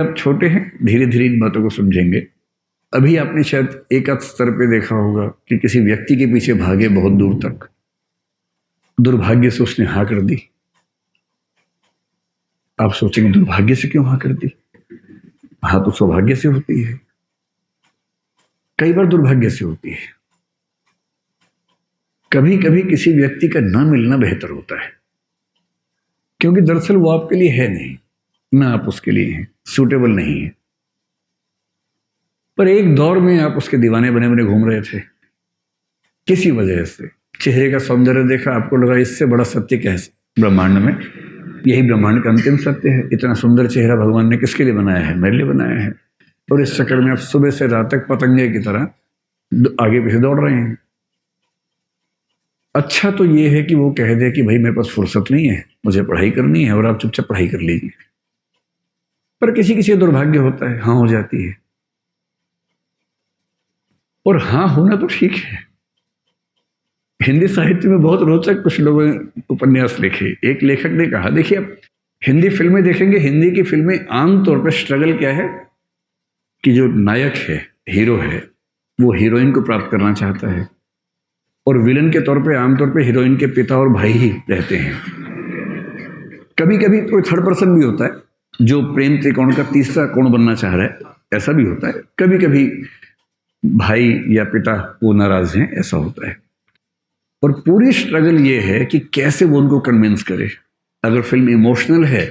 अब छोटे हैं, धीरे धीरे इन बातों को समझेंगे। अभी आपने शायद एक आध स्तर पे देखा होगा कि किसी व्यक्ति के पीछे भागे बहुत दूर तक, दुर्भाग्य से उसने हाँ कर दी। आप सोचेंगे दुर्भाग्य से क्यों हाँ कर दी? हाँ तो सौभाग्य से होती है, कई बार दुर्भाग्य से होती है। कभी कभी किसी व्यक्ति का ना मिलना बेहतर होता है, क्योंकि दरअसल वो आपके लिए है नहीं, ना आप उसके लिए हैं, सूटेबल नहीं है। पर एक दौर में आप उसके दीवाने बने बने घूम रहे थे, किसी वजह से चेहरे का सौंदर्य देखा, आपको लगा इससे बड़ा सत्य क्या है ब्रह्मांड में, यही ब्रह्मांड का अंतिम सत्य है। इतना सुंदर चेहरा भगवान ने किसके लिए बनाया है? मेरे लिए बनाया है। और इस चक्कर में आप सुबह से रात तक पतंगे की तरह आगे पीछे दौड़ रहे हैं। अच्छा तो ये है कि वो कह दे कि भाई मेरे पास फुर्सत नहीं है, मुझे पढ़ाई करनी है, और आप चुपचाप पढ़ाई कर लीजिए। पर किसी किसी दुर्भाग्य होता है, हाँ हो जाती है। और हाँ होना तो ठीक है। हिंदी साहित्य में बहुत रोचक कुछ लोगों ने उपन्यास लिखे। एक लेखक ने कहा, देखिए आप हिंदी फिल्में देखेंगे, हिंदी की फिल्में आमतौर पर स्ट्रगल क्या है कि जो नायक है, हीरो है, वो हीरोइन को प्राप्त करना चाहता है, और विलन के तौर पे आमतौर पे हीरोइन के पिता और भाई ही रहते हैं। कभी कभी कोई थर्ड पर्सन भी होता है जो प्रेम त्रिकोण का तीसरा कोण बनना चाह रहा है, ऐसा भी होता है। कभी कभी भाई या पिता वो नाराज हैं, ऐसा होता है। और पूरी स्ट्रगल ये है कि कैसे वो उनको कन्विंस करे। अगर फिल्म इमोशनल है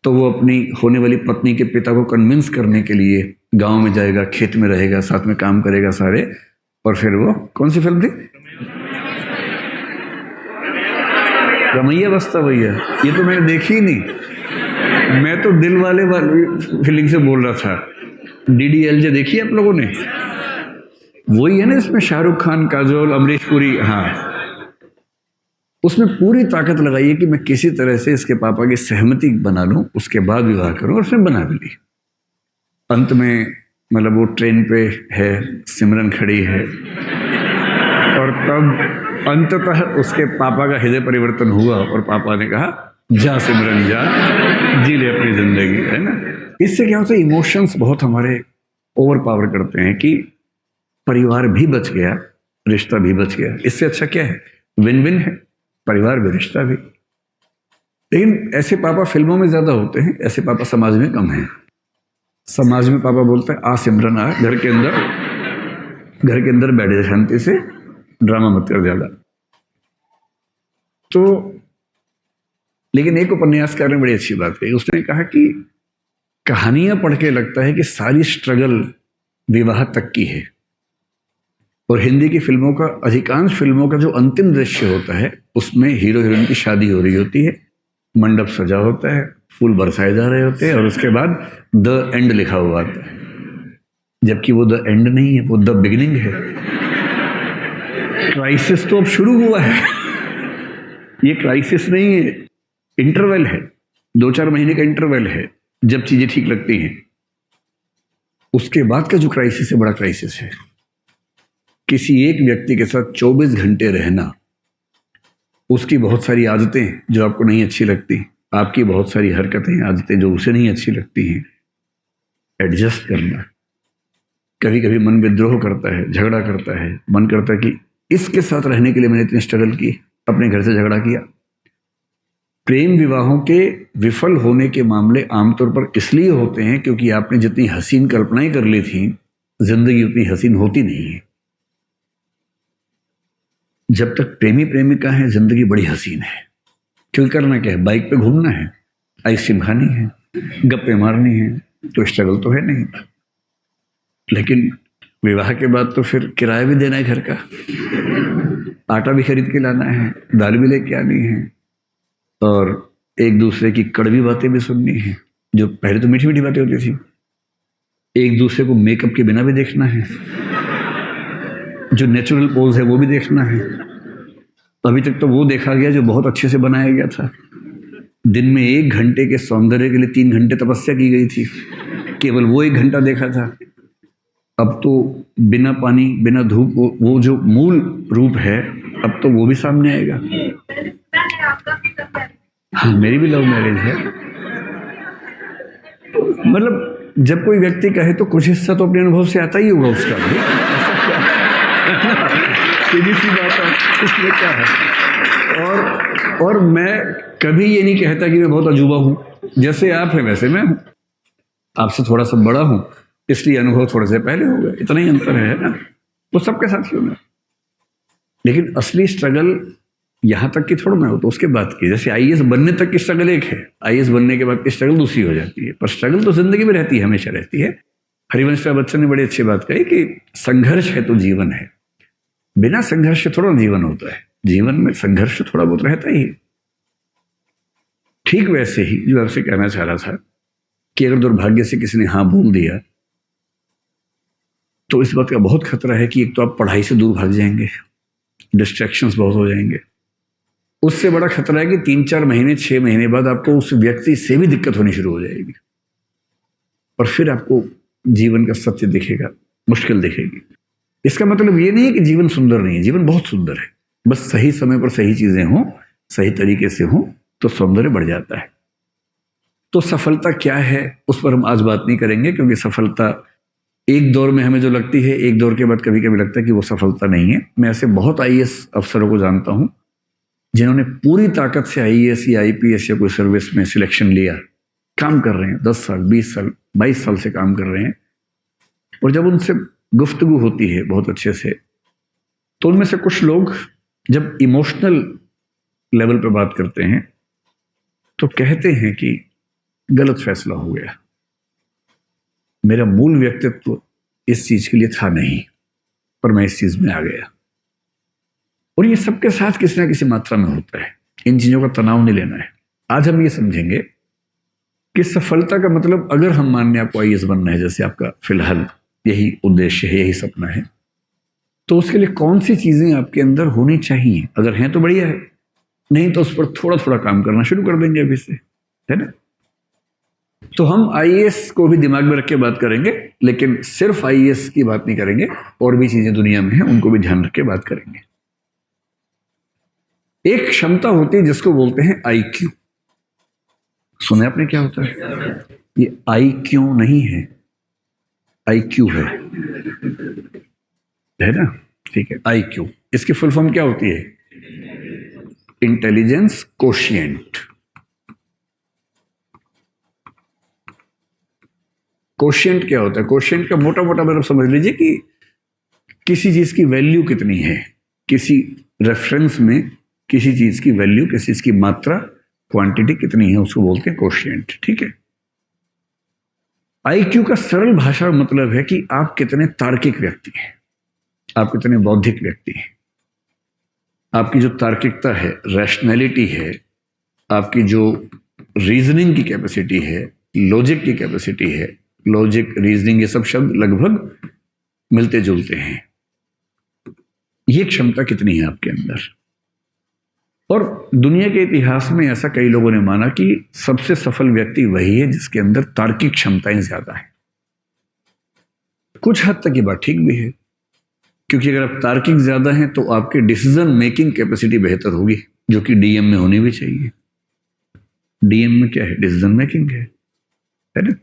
तो वो अपनी होने वाली पत्नी के पिता को कन्विंस करने के लिए गांव में जाएगा, खेत में रहेगा, साथ में काम करेगा सारे, और फिर वो कौन सी फिल्म थी? रमैया बस्ता भैया। ये तो मैंने देखी ही नहीं, मैं तो दिल वाले फीलिंग से बोल रहा था। DDLJ देखी आप लोगों ने? वही है ना, इसमें शाहरुख खान, काजोल, अमरीश पुरी। हाँ, उसमें पूरी ताकत लगाई है कि मैं किसी तरह से इसके पापा की सहमति बना लूं, उसके बाद विवाह करूं, और उसने बना भी ली। अंत में मतलब वो ट्रेन पे है, सिमरन खड़ी है, और तब अंततः उसके पापा का हृदय परिवर्तन हुआ और पापा ने कहा जा सिमरन जा, जी ले अपनी जिंदगी, है ना। इससे क्या होता है, इमोशंस बहुत हमारे ओवर पावर करते हैं कि परिवार भी बच गया, रिश्ता भी बच गया। इससे अच्छा क्या है? विन विन है, परिवार भी रिश्ता भी। लेकिन ऐसे पापा फिल्मों में ज्यादा होते हैं, ऐसे पापा समाज में कम हैं। समाज में पापा बोलते हैं आ सिमरन आ, घर के अंदर बैठ जा शांति से, ड्रामा मत कर ज्यादा। तो लेकिन एक उपन्यासकार ने बड़ी अच्छी बात कही। उसने कहा कि कहानियां पढ़ के लगता है कि सारी स्ट्रगल विवाह तक की है, और हिंदी की फिल्मों का, अधिकांश फिल्मों का जो अंतिम दृश्य होता है उसमें हीरो हीरोइन की शादी हो रही होती है, मंडप सजा होता है, फूल बरसाए जा रहे होते हैं, और उसके बाद द एंड लिखा हुआ आता है। जबकि वो द एंड नहीं है, वो द बिगिनिंग है। क्राइसिस तो अब शुरू हुआ है। ये क्राइसिस नहीं है, इंटरवल है, 2-4 महीने का इंटरवल है जब चीजें ठीक लगती हैं। उसके बाद का जो क्राइसिस है, बड़ा क्राइसिस है। किसी एक व्यक्ति के साथ 24 घंटे रहना, उसकी बहुत सारी आदतें जो आपको नहीं अच्छी लगती, आपकी बहुत सारी हरकतें, आदतें जो उसे नहीं अच्छी लगती हैं, एडजस्ट करना। कभी कभी मन विद्रोह करता है, झगड़ा करता है, मन करता है कि इसके साथ रहने के लिए मैंने इतनी स्ट्रगल की, अपने घर से झगड़ा किया। प्रेम विवाहों के विफल होने के मामले आमतौर पर इसलिए होते हैं क्योंकि आपने जितनी हसीन कल्पनाएं कर ली थी, जिंदगी उतनी हसीन होती नहीं है। जब तक प्रेमी प्रेमिका है, जिंदगी बड़ी हसीन है, क्योंकि करना क्या है, बाइक पे घूमना है, आइसक्रीम खानी है, गप्पे मारनी है, तो स्ट्रगल तो है नहीं। लेकिन विवाह के बाद तो फिर किराया भी देना है घर का, आटा भी खरीद के लाना है, दाल भी लेके आनी है, और एक दूसरे की कड़वी बातें भी सुननी है, जो पहले तो मीठी मीठी बातें होती थी। एक दूसरे को मेकअप के बिना भी देखना है, जो नेचुरल पोज है वो भी देखना है। अभी तक तो वो देखा गया जो बहुत अच्छे से बनाया गया था। दिन में 1 घंटे के सौंदर्य के लिए 3 घंटे तपस्या की गई थी, केवल वो 1 घंटा देखा था। अब तो बिना पानी, बिना धूप, वो जो मूल रूप है, अब तो वो भी सामने आएगा। हाँ, मेरी भी लव मैरिज है। मतलब जब कोई व्यक्ति कहे तो कुछ हिस्सा तो अपने अनुभव से आता ही होगा उसका भी, ऐसा क्या है? सीधी सी बात है, इसमें क्या है? और मैं कभी ये नहीं कहता कि मैं बहुत अजूबा हूँ, जैसे आप हैं वैसे मैं हूँ, आपसे थोड़ा सा बड़ा हूँ इसलिए अनुभव थोड़े से पहले हो गए, इतना ही अंतर है ना, वो सबके साथ ही होना। लेकिन असली स्ट्रगल यहाँ तक की थोड़ा ना हो, तो उसके बाद की, जैसे आईएएस बनने तक की स्ट्रगल एक है, आईएएस बनने के बाद की स्ट्रगल दूसरी हो जाती है, पर स्ट्रगल तो जिंदगी में रहती है, हमेशा रहती है। हरिवंश राय बच्चन ने बड़ी अच्छी बात कही कि संघर्ष है तो जीवन है, बिना संघर्ष थोड़ा जीवन होता है, जीवन में संघर्ष थोड़ा बहुत रहता ही है। ठीक वैसे ही जो आपसे कहना चाह रहा था कि अगर दुर्भाग्य से किसी ने हाँ बोल दिया तो इस बात का बहुत खतरा है कि एक तो आप पढ़ाई से दूर भाग जाएंगे, डिस्ट्रैक्शंस बहुत हो जाएंगे, उससे बड़ा खतरा है कि 3-4 महीने 6 महीने बाद आपको उस व्यक्ति से भी दिक्कत होनी शुरू हो जाएगी और फिर आपको जीवन का सत्य दिखेगा, मुश्किल दिखेगी। इसका मतलब ये नहीं है कि जीवन सुंदर नहीं है, जीवन बहुत सुंदर है, बस सही समय पर सही चीजें हों, सही तरीके से हों तो सौंदर्य बढ़ जाता है। तो सफलता क्या है उस पर हम आज बात नहीं करेंगे, क्योंकि सफलता एक दौर में हमें जो लगती है, एक दौर के बाद कभी कभी लगता है कि वो सफलता नहीं है। मैं ऐसे बहुत आईएएस अफसरों को जानता हूं जिन्होंने पूरी ताकत से आईएएस या आईपीएस या कोई सर्विस में सिलेक्शन लिया, काम कर रहे हैं 10 साल 20 साल 22 साल से काम कर रहे हैं, और जब उनसे गुफ्तगू होती है बहुत अच्छे से, तो उनमें से कुछ लोग जब इमोशनल लेवल पर बात करते हैं तो कहते हैं कि गलत फैसला हो गया, मेरा मूल व्यक्तित्व इस चीज के लिए था नहीं, पर मैं इस चीज में आ गया। और ये सबके साथ किसी ना किसी मात्रा में होता है, इन चीजों का तनाव नहीं लेना है। आज हम ये समझेंगे कि सफलता का मतलब, अगर हम मानने आपको आईएएस बनना है, जैसे आपका फिलहाल यही उद्देश्य है, यही सपना है, तो उसके लिए कौन सी चीजें आपके अंदर होनी चाहिए। अगर हैं तो बढ़िया है, नहीं तो उस पर थोड़ा थोड़ा काम करना शुरू कर देंगे अभी से, है ना। तो हम आईएएस को भी दिमाग में रख के बात करेंगे, लेकिन सिर्फ आईएएस की बात नहीं करेंगे, और भी चीजें दुनिया में हैं उनको भी ध्यान रख के बात करेंगे। एक क्षमता होती है जिसको बोलते हैं आईक्यू। सुने आपने क्या होता है? ये आईक्यू नहीं है, आईक्यू है ना, ठीक है। आईक्यू, इसकी फुल फॉर्म क्या होती है? Intelligence quotient. कोशिएंट क्या होता है? कोशिएंट का मोटा मोटा मतलब समझ लीजिए कि किसी चीज की वैल्यू कितनी है, किसी रेफरेंस में किसी चीज की वैल्यू, किसी चीज की मात्रा, क्वांटिटी कितनी है, उसको बोलते हैं कोशिएंट, ठीक है। आईक्यू का सरल भाषा में मतलब है कि आप कितने तार्किक व्यक्ति हैं, आप कितने बौद्धिक व्यक्ति हैं, आपकी जो तार्किकता है, रैशनैलिटी है, आपकी जो रीजनिंग की कैपेसिटी है, लॉजिक की कैपेसिटी है, लॉजिक, रीजनिंग, ये सब शब्द लगभग मिलते जुलते हैं। ये क्षमता कितनी है आपके अंदर? और दुनिया के इतिहास में ऐसा कई लोगों ने माना कि सबसे सफल व्यक्ति वही है जिसके अंदर तार्किक क्षमताएं ज्यादा है। कुछ हद तक ये बात ठीक भी है, क्योंकि अगर आप तार्किक ज्यादा हैं तो आपके डिसीजन मेकिंग कैपेसिटी बेहतर होगी, जो कि डीएम में होनी भी चाहिए। डीएम में क्या है? डिसीजन मेकिंग है ना,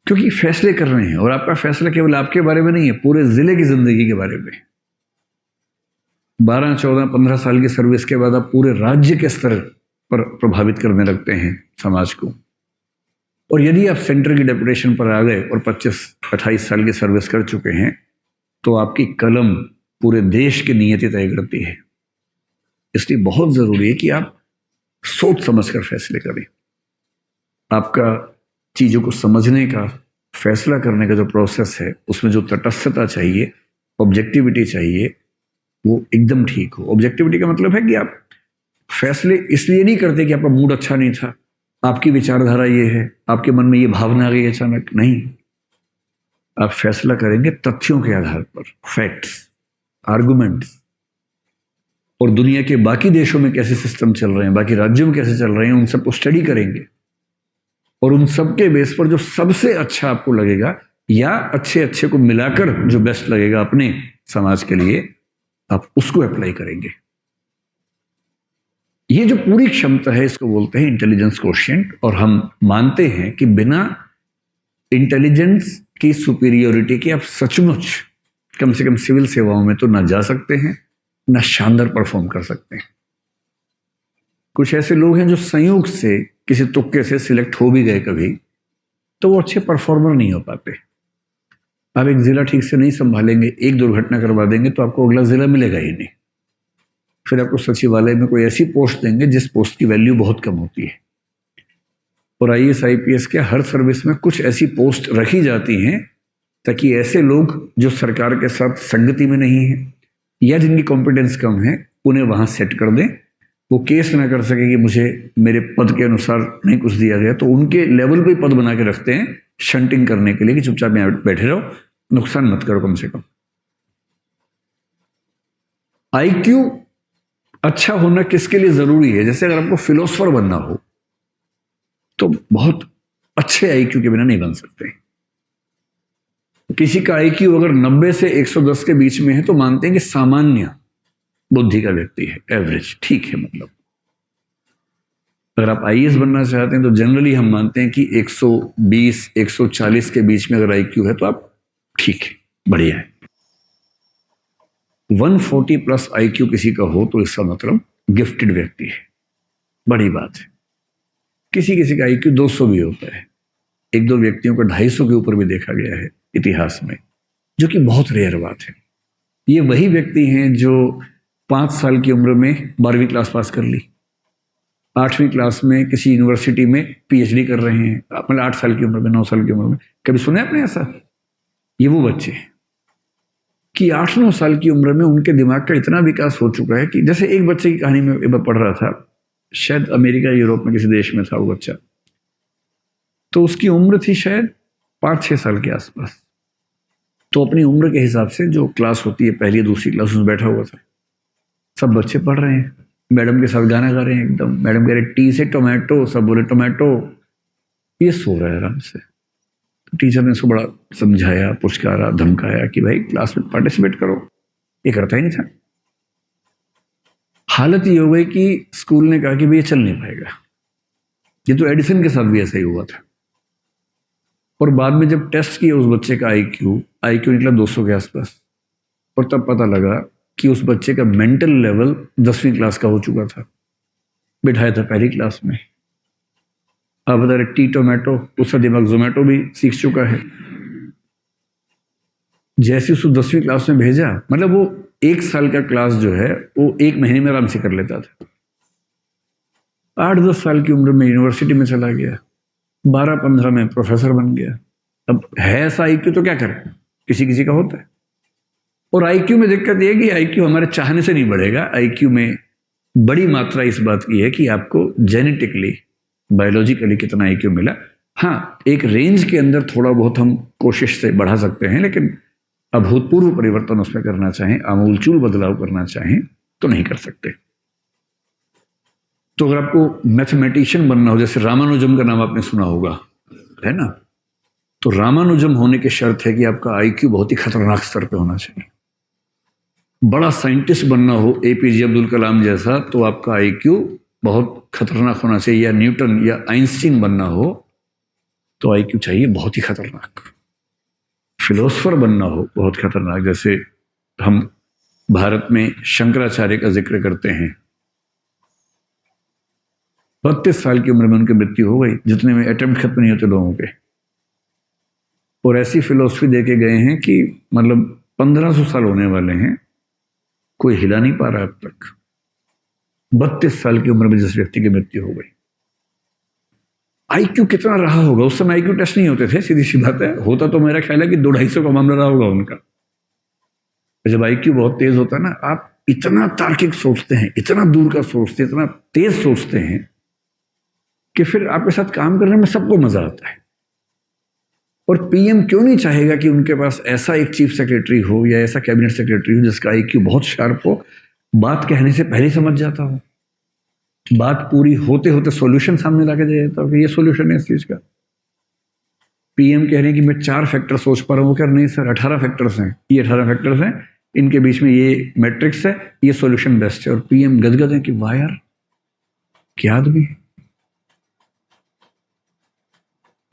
क्योंकि फैसले कर रहे हैं, और आपका फैसला केवल आपके बारे में नहीं है, पूरे जिले की जिंदगी के बारे में। 12, 14, 15 साल की सर्विस के बाद आप पूरे राज्य के स्तर पर प्रभावित करने लगते हैं समाज को। और यदि आप सेंटर की डेपुटेशन पर आ गए और 25-28 साल की सर्विस कर चुके हैं, तो आपकी कलम पूरे देश की नियति तय करती है। इसलिए बहुत जरूरी है कि आप सोच समझ कर फैसले करें। आपका चीजों को समझने का, फैसला करने का जो प्रोसेस है, उसमें जो तटस्थता चाहिए, ऑब्जेक्टिविटी चाहिए, वो एकदम ठीक हो। ऑब्जेक्टिविटी का मतलब है कि आप फैसले इसलिए नहीं करते कि आपका मूड अच्छा नहीं था, आपकी विचारधारा ये है, आपके मन में ये भावना आ गई अचानक, नहीं। आप फैसला करेंगे तथ्यों के आधार पर, फैक्ट्स, आर्गुमेंट्स, और दुनिया के बाकी देशों में कैसे सिस्टम चल रहे हैं, बाकी राज्यों में कैसे चल रहे हैं, उन सबको स्टडी करेंगे, और उन सब के बेस पर जो सबसे अच्छा आपको लगेगा, या अच्छे अच्छे को मिलाकर जो बेस्ट लगेगा अपने समाज के लिए, आप उसको अप्लाई करेंगे। ये जो पूरी क्षमता है, इसको बोलते हैं इंटेलिजेंस कोशिएंट। और हम मानते हैं कि बिना इंटेलिजेंस की सुपीरियोरिटी की आप सचमुच कम से कम सिविल सेवाओं में तो ना जा सकते हैं, ना शानदार परफॉर्म कर सकते हैं। कुछ ऐसे लोग हैं जो संयोग से किसी तुक्के से सिलेक्ट हो भी गए कभी, तो वो अच्छे परफॉर्मर नहीं हो पाते। आप एक जिला ठीक से नहीं संभालेंगे, एक दुर्घटना करवा देंगे तो आपको अगला जिला मिलेगा ही नहीं। फिर आपको सचिवालय में कोई ऐसी पोस्ट देंगे जिस पोस्ट की वैल्यू बहुत कम होती है। और IAS IPS के हर सर्विस में कुछ ऐसी पोस्ट रखी जाती हैं ताकि ऐसे लोग जो सरकार के साथ संगति में नहीं है या जिनकी कॉम्पिटेंस कम है, उन्हें वहां सेट कर दें। वो केस ना कर सके कि मुझे मेरे पद के अनुसार नहीं कुछ दिया गया, तो उनके लेवल पे पद बना के रखते हैं शंटिंग करने के लिए कि चुपचाप यहाँ बैठे रहो, नुकसान मत करो कम से कम। IQ अच्छा होना किसके लिए जरूरी है? जैसे अगर आपको फिलोसफर बनना हो तो बहुत अच्छे IQ के बिना नहीं बन सकते। किसी का IQ अगर 90 से 110 के बीच में है तो मानते हैं कि सामान्य बुद्धि का व्यक्ति है, एवरेज, ठीक है। मतलब अगर आप IAS बनना चाहते हैं तो जनरली हम मानते हैं कि 120 140 के बीच में अगर IQ है तो आप ठीक है, बढ़िया है। 140 प्लस IQ किसी का हो तो इसका मतलब गिफ्टेड व्यक्ति है, बड़ी बात है। किसी किसी का IQ 200 भी होता है, एक दो व्यक्तियों का 250 के ऊपर भी देखा गया है इतिहास में, जो कि बहुत रेयर बात है। ये वही व्यक्ति हैं जो 5 साल की उम्र में 12वीं क्लास पास कर ली, 8वीं क्लास में किसी यूनिवर्सिटी में PhD कर रहे हैं, मतलब 8 साल की उम्र में, 9 साल की उम्र में। कभी सुने आपने ऐसा? ये वो बच्चे हैं कि 8-9 साल की उम्र में उनके दिमाग का इतना विकास हो चुका है कि जैसे एक बच्चे की कहानी में मैं पढ़ रहा था, शायद अमेरिका यूरोप में किसी देश में था वो बच्चा, तो उसकी उम्र थी शायद 5-6 साल के आसपास। तो अपनी उम्र के हिसाब से जो क्लास होती है पहली दूसरी क्लास, उसमें बैठा हुआ था। सब बच्चे पढ़ रहे हैं, मैडम के साथ गाना गा रहे हैं एकदम। मैडम कह रहे टी से टोमेटो, सब बोले टोमेटो। ये सो रहा है आराम से। तो टीचर ने उसको बड़ा समझाया, पुचकारा, धमकाया कि भाई क्लास में पार्टिसिपेट करो। ये करता ही नहीं था। हालत ये हो गई कि स्कूल ने कहा कि भाई ये चल नहीं पाएगा। ये तो एडिसन के साथ भी ऐसा ही हुआ था। और बाद में जब टेस्ट किया उस बच्चे का IQ निकला 200 के आसपास, और तब पता लगा कि उस बच्चे का मेंटल लेवल 10वीं क्लास का हो चुका था, बिठाया था पहली क्लास में। अब बता रहे टी टोमेटो, उसका दिमाग जोमेटो भी सीख चुका है। जैसे उसको 10वीं क्लास में भेजा, मतलब वो 1 साल का क्लास जो है वो 1 महीने में आराम से कर लेता था। 8-10 साल की उम्र में यूनिवर्सिटी में चला गया, 12-15 में प्रोफेसर बन गया। अब है ऐसा IQ तो क्या करें, किसी किसी का होता है। और IQ में दिक्कत यह है कि IQ हमारे चाहने से नहीं बढ़ेगा। IQ में बड़ी मात्रा इस बात की है कि आपको जेनेटिकली, बायोलॉजिकली कितना IQ मिला। हाँ, एक रेंज के अंदर थोड़ा बहुत हम कोशिश से बढ़ा सकते हैं, लेकिन अभूतपूर्व परिवर्तन उसमें करना चाहें, आमूलचूल बदलाव करना चाहें तो नहीं कर सकते। तो अगर आपको मैथमेटिशियन बनना हो, जैसे रामानुजम का नाम आपने सुना होगा, है ना, तो रामानुजम होने की शर्त है कि आपका IQ बहुत ही खतरनाक स्तर पे होना चाहिए। बड़ा साइंटिस्ट बनना हो APJ अब्दुल कलाम जैसा, तो आपका IQ बहुत खतरनाक होना चाहिए। या न्यूटन या आइंस्टीन बनना हो तो IQ चाहिए बहुत ही खतरनाक। फिलोसफर बनना हो बहुत खतरनाक, जैसे हम भारत में शंकराचार्य का जिक्र करते हैं, 32 साल की उम्र में उनकी मृत्यु हो गई, जितने में अटेम्प्ट खत्म नहीं होते लोगों के। और ऐसी फिलोसफी दे के गए हैं कि मतलब 1500 साल होने वाले हैं, कोई हिला नहीं पा रहा अब तक। 32 साल की उम्र में जिस व्यक्ति की मृत्यु हो गई, IQ कितना रहा होगा? उस समय IQ टेस्ट नहीं होते थे, सीधी सी बात है। होता तो मेरा ख्याल है कि 200-250 का मामला रहा होगा उनका। जब IQ बहुत तेज होता है ना, आप इतना तार्किक सोचते हैं, इतना दूर का सोचते हैं, इतना तेज सोचते हैं कि फिर आपके साथ काम करने में सबको मजा आता है। और PM क्यों नहीं चाहेगा कि उनके पास ऐसा एक चीफ सेक्रेटरी हो या ऐसा कैबिनेट सेक्रेटरी हो जिसका IQ बहुत शार्प हो, बात कहने से पहले समझ जाता हो, बात पूरी होते होते सॉल्यूशन सामने लाके दे देता हो कि ये सॉल्यूशन है इस चीज का। PM कह रहे हैं कि मैं 4 फैक्टर सोच पा रहा हूँ, क्या नहीं सर 18 फैक्टर्स हैं, ये 18 फैक्टर्स हैं, इनके बीच में ये मैट्रिक्स है, ये सॉल्यूशन बेस्ट है। और PM गदगद है कि वाह यार क्या आदमी है।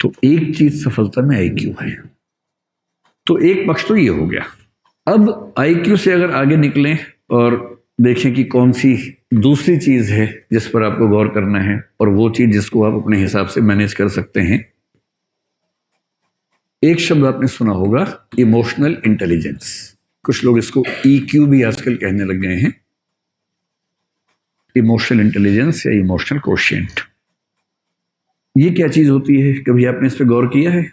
तो एक चीज सफलता में आईक्यू है। तो एक पक्ष तो ये हो गया। अब आईक्यू से अगर आगे निकलें और देखें कि कौन सी दूसरी चीज है जिस पर आपको गौर करना है, और वो चीज जिसको आप अपने हिसाब से मैनेज कर सकते हैं। एक शब्द आपने सुना होगा, इमोशनल इंटेलिजेंस। कुछ लोग इसको ईक्यू भी आजकल कहने लग गए हैं। इमोशनल इंटेलिजेंस या इमोशनल कोशेंट, ये क्या चीज होती है? कभी आपने इस पर गौर किया है?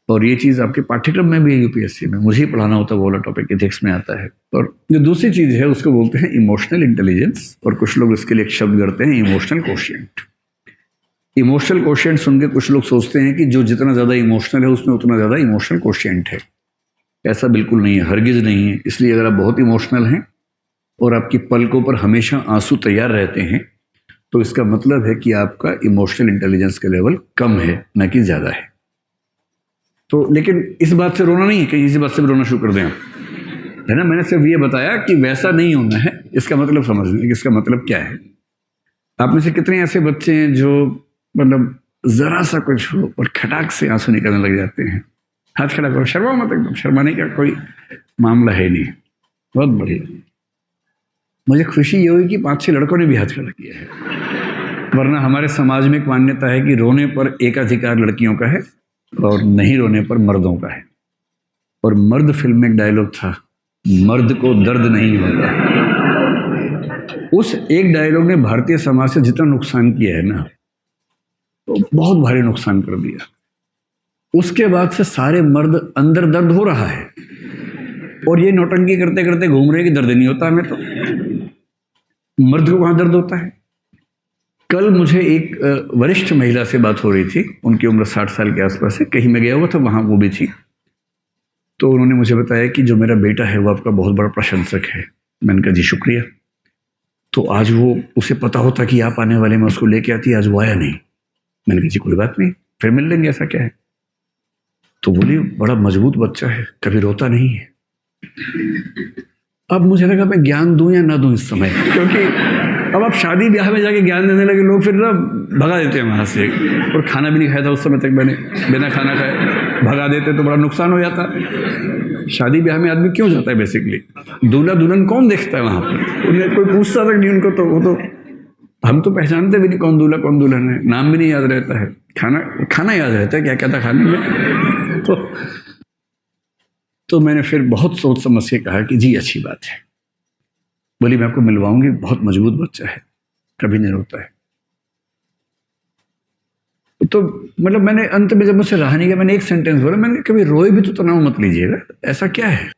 और ये चीज आपके पाठ्यक्रम में भी है, यूपीएससी में मुझे ही पढ़ाना होता है, वो वाला टॉपिक एथिक्स में आता है। और जो दूसरी चीज है उसको बोलते हैं इमोशनल इंटेलिजेंस, और कुछ लोग इसके लिए एक शब्द करते हैं इमोशनल कोशेंट। इमोशनल कोशेंट सुन के कुछ लोग सोचते हैं कि जो जितना ज्यादा इमोशनल है उसमें उतना ज्यादा इमोशनल कोशेंट है। ऐसा बिल्कुल नहीं है, हरगिज नहीं है। इसलिए अगर आप बहुत इमोशनल हैं और आपकी पलकों पर हमेशा आंसू तैयार रहते हैं, तो इसका मतलब है कि आपका इमोशनल इंटेलिजेंस का लेवल कम है, न कि ज्यादा है। तो लेकिन इस बात से रोना नहीं है, कहीं इसी बात से भी रोना शुरू कर दें आप, है ना। मैंने सिर्फ ये बताया कि वैसा नहीं होना है, इसका मतलब समझ लें कि इसका मतलब क्या है। आप में से कितने ऐसे बच्चे हैं जो मतलब जरा सा कुछ हो और खटाक से आंसू निकलने लग जाते हैं? हाथ खड़ा करो, शर्मा मत, एकदम शर्माने का कोई मामला है नहीं। बहुत बढ़िया। मुझे खुशी ये हुई कि 5-6 लड़कों ने भी हाथ खड़ा किया है, वरना हमारे समाज में एक मान्यता है कि रोने पर एकाधिकार लड़कियों का है और नहीं रोने पर मर्दों का है। और मर्द फिल्म में एक डायलॉग था, मर्द को दर्द नहीं होता। उस एक डायलॉग ने भारतीय समाज से जितना नुकसान किया है ना, तो बहुत भारी नुकसान कर दिया। उसके बाद से सारे मर्द अंदर दर्द हो रहा है और ये नौटंकी करते करते घूम रहे हैं कि दर्द नहीं होता हमें। तो मर्द को कहां दर्द होता है? कल मुझे एक वरिष्ठ महिला से बात हो रही थी, उनकी उम्र 60 साल के आसपास है, कहीं मैं गया हुआ था वहां वो भी थी। तो उन्होंने मुझे बताया कि जो मेरा बेटा है वो आपका बहुत बड़ा प्रशंसक है। मैंने कहा जी शुक्रिया। तो आज वो, उसे पता होता कि आप आने वाले, मैं उसको लेके आती, आज वो आया नहीं। मैंने कहा जी कोई बात नहीं, फिर मिल लेंगे, ऐसा क्या है। तो बोली बड़ा मजबूत बच्चा है, कभी रोता नहीं है। अब मुझे लगा मैं ज्ञान दूं या ना दूं इस समय, क्योंकि अब आप शादी ब्याह में जाके ज्ञान देने लगे, लोग फिर ना भगा देते हैं वहां से। और खाना भी नहीं खाया था उस समय तक मैंने, बिना खाना खाए भगा देते तो बड़ा नुकसान हो जाता। शादी ब्याह में आदमी क्यों जाता है बेसिकली? दूल्हा दुल्हन कौन देखता है वहां पर? उन्हें कोई पूछता तक नहीं उनको। तो वो तो हम तो पहचानते भी नहीं कौन दूल्हा कौन दुल्हन है, नाम भी नहीं याद रहता है, खाना याद रहता है क्या क्या था खाने में। तो मैंने फिर बहुत सोच समझ के कहा कि जी अच्छी बात है। बोली मैं आपको मिलवाऊंगी, बहुत मजबूत बच्चा है, कभी नहीं रोता है। तो मतलब मैंने अंत में जब मुझसे रहा नहीं गया, मैंने एक सेंटेंस बोला, मैंने कभी रोए भी तो तनाव मत लीजिएगा, ऐसा क्या है।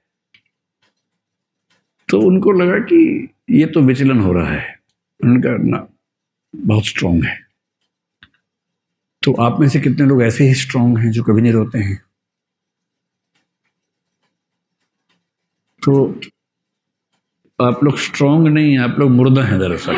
तो उनको लगा कि ये तो विचलन हो रहा है। उनका ना बहुत स्ट्रांग है। तो आप में से कितने लोग ऐसे ही स्ट्रांग हैं जो कभी नहीं रोते हैं? तो आप लोग स्ट्रांग नहीं, आप लोग मुर्दा हैं दरअसल।